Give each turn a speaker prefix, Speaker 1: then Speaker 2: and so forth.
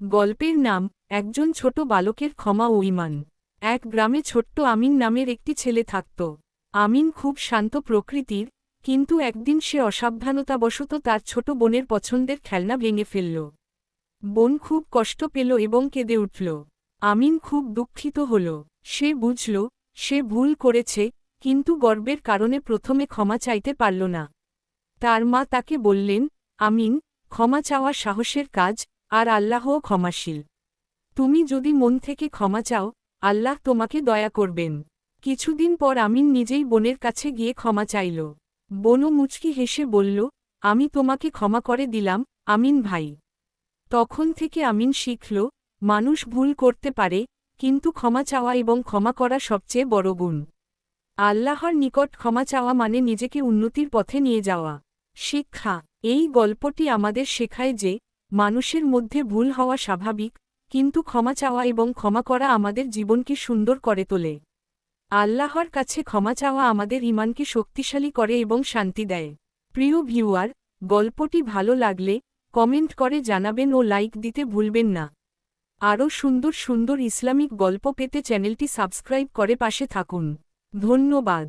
Speaker 1: গল্পের নাম একজন ছোট বালকের ক্ষমা ও ঈমান। এক গ্রামে ছোট্ট আমিন নামের একটি ছেলে থাকত। আমিন খুব শান্ত প্রকৃতির, কিন্তু একদিন সে অসাবধানতাবশত তার ছোট বোনের পছন্দের খেলনা ভেঙে ফেলল। বোন খুব কষ্ট পেল এবং কেঁদে উঠল। আমিন খুব দুঃখিত হল। সে বুঝল সে ভুল করেছে, কিন্তু গর্বের কারণে প্রথমে ক্ষমা চাইতে পারল না। তার মা তাকে বললেন, আমিন, ক্ষমা চাওয়া সাহসের কাজ, আর আল্লাহও ক্ষমাশীল। তুমি যদি মন থেকে ক্ষমা চাও, আল্লাহ তোমাকে দয়া করবেন। কিছুদিন পর আমিন নিজেই বোনের কাছে গিয়ে ক্ষমা চাইল। বোনও মুচকি হেসে বলল, আমি তোমাকে ক্ষমা করে দিলাম, আমিন ভাই। তখন থেকে আমিন শিখল, মানুষ ভুল করতে পারে, কিন্তু ক্ষমা চাওয়া এবং ক্ষমা করা সবচেয়ে বড় গুণ। আল্লাহর নিকট ক্ষমা চাওয়া মানে নিজেকে উন্নতির পথে নিয়ে যাওয়া। শিক্ষা: এই গল্পটি আমাদের শেখায় যে, মানুষের মধ্যে ভুল হওয়া স্বাভাবিক, কিন্তু ক্ষমা চাওয়া এবং ক্ষমা করা আমাদের জীবনকে সুন্দর করে তোলে। আল্লাহর কাছে ক্ষমা চাওয়া আমাদের ঈমানকে শক্তিশালী করে এবং শান্তি দেয়। প্রিয় ভিউয়ার, গল্পটি ভালো লাগলে কমেন্ট করে জানাবেন ও লাইক দিতে ভুলবেন না। আরও সুন্দর সুন্দর ইসলামিক গল্প পেতে চ্যানেলটি সাবস্ক্রাইব করে পাশে থাকুন। ধন্যবাদ।